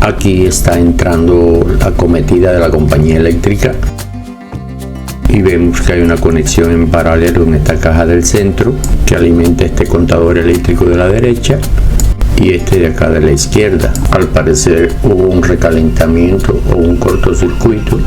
Aquí está entrando la cometida de la compañía eléctrica y vemos que hay una conexión en paralelo en esta caja del centro que alimenta este contador eléctrico de la derecha y este de acá de la izquierda. Al parecer hubo un recalentamiento o un cortocircuito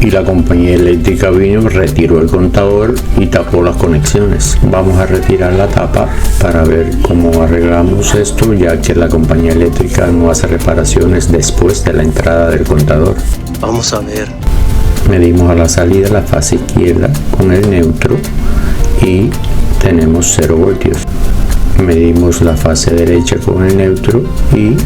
y la compañía eléctrica vino, retiró el contador y tapó las conexiones. Vamos a retirar la tapa para ver cómo arreglamos esto, ya que la compañía eléctrica no hace reparaciones después de la entrada del contador. Vamos a ver. Medimos a la salida la fase izquierda con el neutro y tenemos 0 voltios. Medimos la fase derecha con el neutro y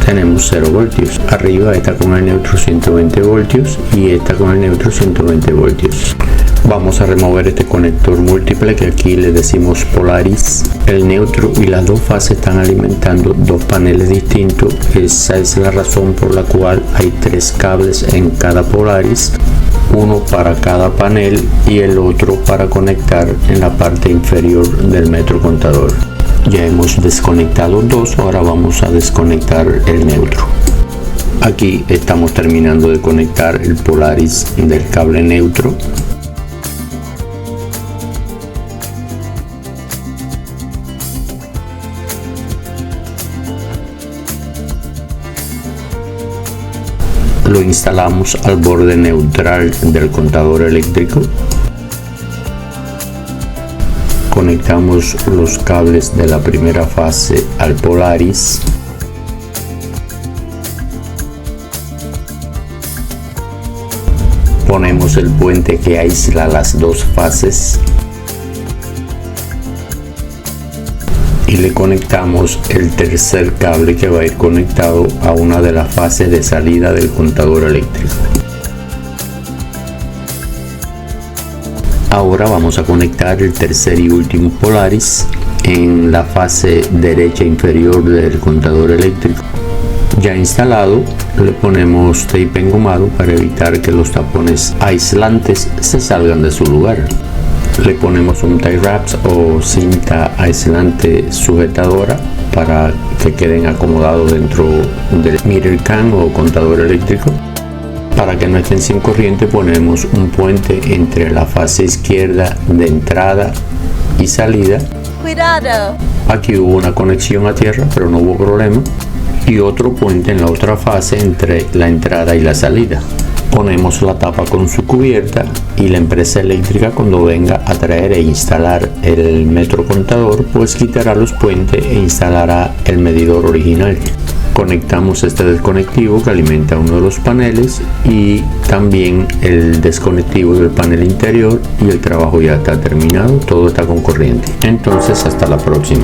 tenemos 0 voltios. Arriba está con el neutro 120 voltios y esta con el neutro 120 voltios. Vamos a remover este conector múltiple que aquí le decimos Polaris. El neutro y las dos fases están alimentando dos paneles distintos. Esa es la razón por la cual hay 3 cables en cada Polaris, uno para cada panel y el otro para conectar en la parte inferior del metro contador. Ya hemos desconectado dos, ahora vamos a desconectar el neutro. Aquí estamos terminando de conectar el Polaris del cable neutro. Lo instalamos al borde neutral del contador eléctrico. Conectamos los cables de la primera fase al Polaris. Ponemos el puente que aísla las dos fases y le conectamos el tercer cable que va a ir conectado a una de las fases de salida del contador eléctrico. Ahora vamos a conectar el tercer y último Polaris en la fase derecha inferior del contador eléctrico. Ya instalado, le ponemos tape engomado para evitar que los tapones aislantes se salgan de su lugar. Le ponemos un tie wraps o cinta aislante sujetadora para que queden acomodados dentro del meter can o contador eléctrico. Para que no estén sin corriente, ponemos un puente entre la fase izquierda de entrada y salida. Cuidado. Aquí hubo una conexión a tierra, pero no hubo problema. Y otro puente en la otra fase entre la entrada y la salida. Ponemos la tapa con su cubierta y la empresa eléctrica, cuando venga a traer e instalar el metro contador, pues quitará los puentes e instalará el medidor original. Conectamos este desconectivo que alimenta uno de los paneles y también el desconectivo del panel interior y el trabajo ya está terminado, todo está con corriente. Entonces hasta la próxima.